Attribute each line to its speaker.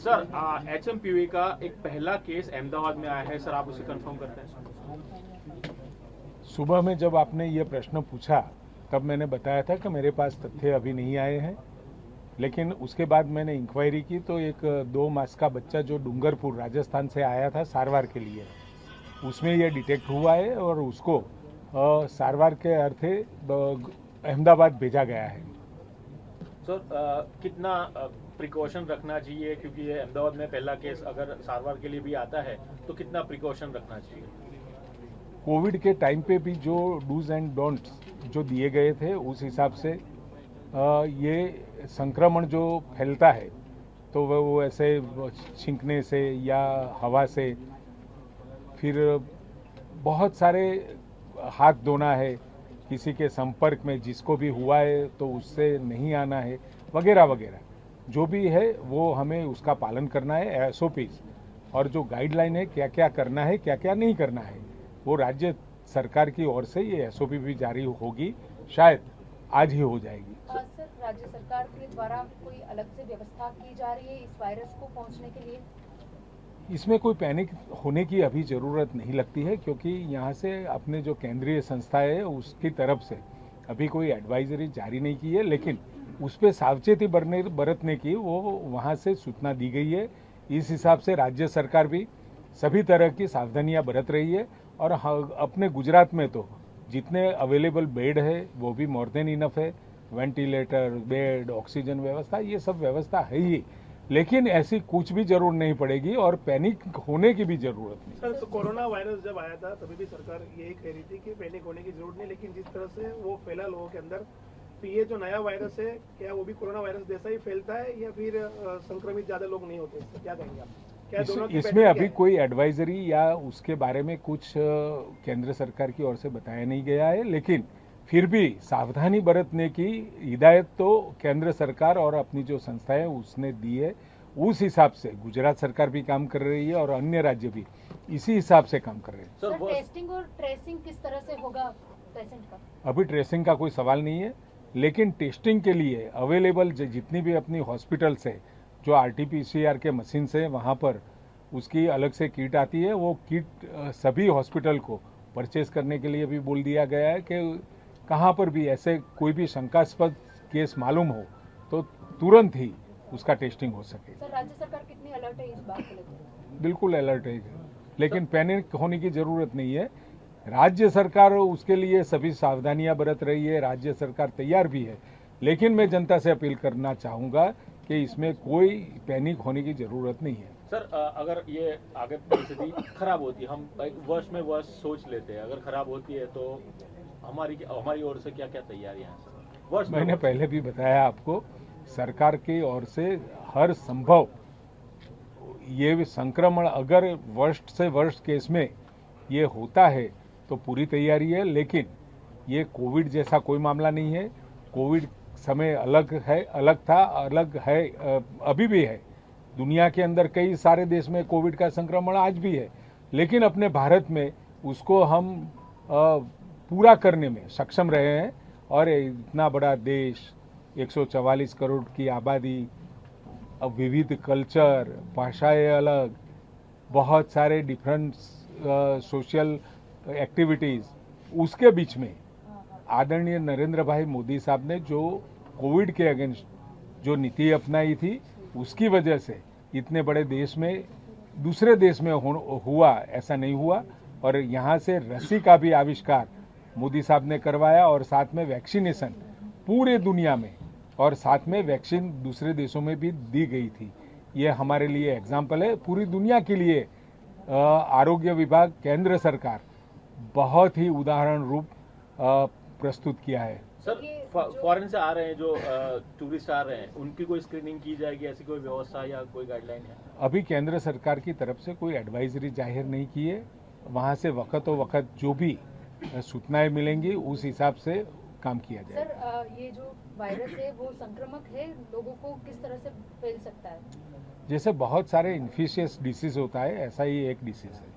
Speaker 1: Sir HMPV का एक पहला केस अहमदाबाद में आया है सर, आप उसे कंफर्म करते हैं?
Speaker 2: सुबह में जब आपने ये प्रश्न पूछा तब मैंने बताया था कि मेरे पास तथ्य अभी नहीं आए हैं, लेकिन उसके बाद मैंने इंक्वायरी की तो एक 2 मास का बच्चा जो डूंगरपुर राजस्थान से आया था सारवार के लिए, उसमें ये डिटेक्ट हुआ है और उसको सारवार के अर्थे अहमदाबाद भेजा गया है।
Speaker 1: सर कितना प्रिकॉशन रखना चाहिए, क्योंकि ये अहमदाबाद में पहला केस अगर सारवार के लिए भी आता है तो कितना प्रिकॉशन रखना चाहिए?
Speaker 2: कोविड के टाइम पे भी जो डूज एंड डोंट्स जो दिए गए थे उस हिसाब से ये संक्रमण जो फैलता है तो वो ऐसे छींकने से या हवा से, फिर बहुत सारे हाथ धोना है, किसी के संपर्क में जिसको भी हुआ है तो उससे नहीं आना है, वगैरह वगैरह जो भी है वो हमें उसका पालन करना है। SOPs और जो गाइडलाइन है क्या क्या करना है क्या क्या नहीं करना है वो राज्य सरकार की ओर से ये SOP भी जारी होगी, शायद आज ही हो जाएगी।
Speaker 3: सर, राज्य सरकार के द्वारा कोई अलग से व्यवस्था की जा रही है इस वायरस को पहुंचने के लिए?
Speaker 2: इसमें कोई पैनिक होने की अभी ज़रूरत नहीं लगती है, क्योंकि यहाँ से अपने जो केंद्रीय संस्था है उसकी तरफ से अभी कोई एडवाइजरी जारी नहीं की है, लेकिन उस पर सावचेती बरतने की वो वहाँ से सूचना दी गई है। इस हिसाब से राज्य सरकार भी सभी तरह की सावधानियाँ बरत रही है और अपने गुजरात में तो जितने अवेलेबल बेड है वो भी मोर देन इनफ है। वेंटिलेटर, बेड, ऑक्सीजन व्यवस्था, ये सब व्यवस्था है ही, लेकिन ऐसी कुछ भी जरूरत नहीं पड़ेगी और पैनिक होने की भी जरूरत नहीं।
Speaker 4: सर, तो कोरोना वायरस जब आया था तभी भी सरकार यही कह रही थी कि पैनिक होने की जरूरत नहीं, लेकिन जिस तरह से वो फैला लोगों के अंदर, तो ये जो नया वायरस है क्या वो भी कोरोना वायरस जैसा ही फैलता है या फिर संक्रमित ज्यादा लोग नहीं होते? इससे क्या कहेंगे आप?
Speaker 2: इसमें अभी कोई एडवाइजरी या उसके बारे में कुछ केंद्र सरकार की ओर से बताया नहीं गया है, लेकिन फिर भी सावधानी बरतने की हिदायत तो केंद्र सरकार और अपनी जो संस्था है उसने दी है। उस हिसाब से गुजरात सरकार भी काम कर रही है और अन्य राज्य भी इसी हिसाब से काम कर रहे हैं।
Speaker 3: सर, टेस्टिंग और ट्रेसिंग किस तरह से होगा पेशेंट का?
Speaker 2: अभी ट्रेसिंग का कोई सवाल नहीं है, लेकिन टेस्टिंग के लिए अवेलेबल जितनी भी अपनी हॉस्पिटल्स है, जो RT-PCR के मशीन से वहाँ पर उसकी अलग से किट आती है, वो किट सभी हॉस्पिटल को परचेज करने के लिए भी बोल दिया गया है कि कहाँ पर भी ऐसे कोई भी शंकास्पद केस मालूम हो तो तुरंत ही उसका टेस्टिंग हो सके।
Speaker 3: सर, राज्य सरकार कितनी अलर्ट है इस बात को लेकर?
Speaker 2: बिल्कुल अलर्ट है, लेकिन पैनिक होने की जरूरत नहीं है। राज्य सरकार उसके लिए सभी सावधानियां बरत रही है, राज्य सरकार तैयार भी है, लेकिन मैं जनता से अपील करना चाहूंगा कि इसमें कोई पैनिक होने की जरूरत नहीं है।
Speaker 1: सर अगर ये आगे परिस्थिति खराब होती है, हम एक वर्ष में वर्ष सोच लेते हैं, अगर खराब होती है तो हमारी ओर से क्या क्या तैयारियां हैं?
Speaker 2: मैंने पहले भी बताया आपको, सरकार की ओर से हर संभव ये संक्रमण अगर वर्स्ट से वर्स्ट केस में ये होता है तो पूरी तैयारी है, लेकिन ये कोविड जैसा कोई मामला नहीं है। कोविड समय अलग है, अलग था, अलग है, अभी भी है। दुनिया के अंदर कई सारे देश में कोविड का संक्रमण आज भी है, लेकिन अपने भारत में उसको हम पूरा करने में सक्षम रहे हैं। और इतना बड़ा देश, 144 करोड़ की आबादी, विविध कल्चर, भाषाएं अलग, बहुत सारे डिफरेंट सोशल एक्टिविटीज़, उसके बीच में आदरणीय नरेंद्र भाई मोदी साहब ने जो कोविड के अगेंस्ट जो नीति अपनाई थी, उसकी वजह से इतने बड़े देश में दूसरे देश में हुआ ऐसा नहीं हुआ। और यहाँ से रसी का भी आविष्कार मोदी साहब ने करवाया और साथ में वैक्सीनेशन पूरे दुनिया में, और साथ में वैक्सीन दूसरे देशों में भी दी गई थी। ये हमारे लिए एग्जाम्पल है। पूरी दुनिया के लिए आरोग्य विभाग, केंद्र सरकार बहुत ही उदाहरण रूप प्रस्तुत किया है।
Speaker 1: सर, फॉरेन से आ रहे हैं जो टूरिस्ट आ रहे हैं, उनकी कोई स्क्रीनिंग की जाएगी, ऐसी कोई व्यवस्था या कोई गाइडलाइन है?
Speaker 2: अभी केंद्र सरकार की तरफ से कोई एडवाइजरी जाहिर नहीं की है। वहाँ से वक्त जो भी सूचनाएं मिलेंगी उस हिसाब से काम किया जाएगा।
Speaker 3: सर, ये जो वायरस है वो संक्रामक है, लोगों को किस तरह से फैल सकता है?
Speaker 2: जैसे बहुत सारे इन्फेक्शियस डिसीज होता है, ऐसा ही एक डिसीज है।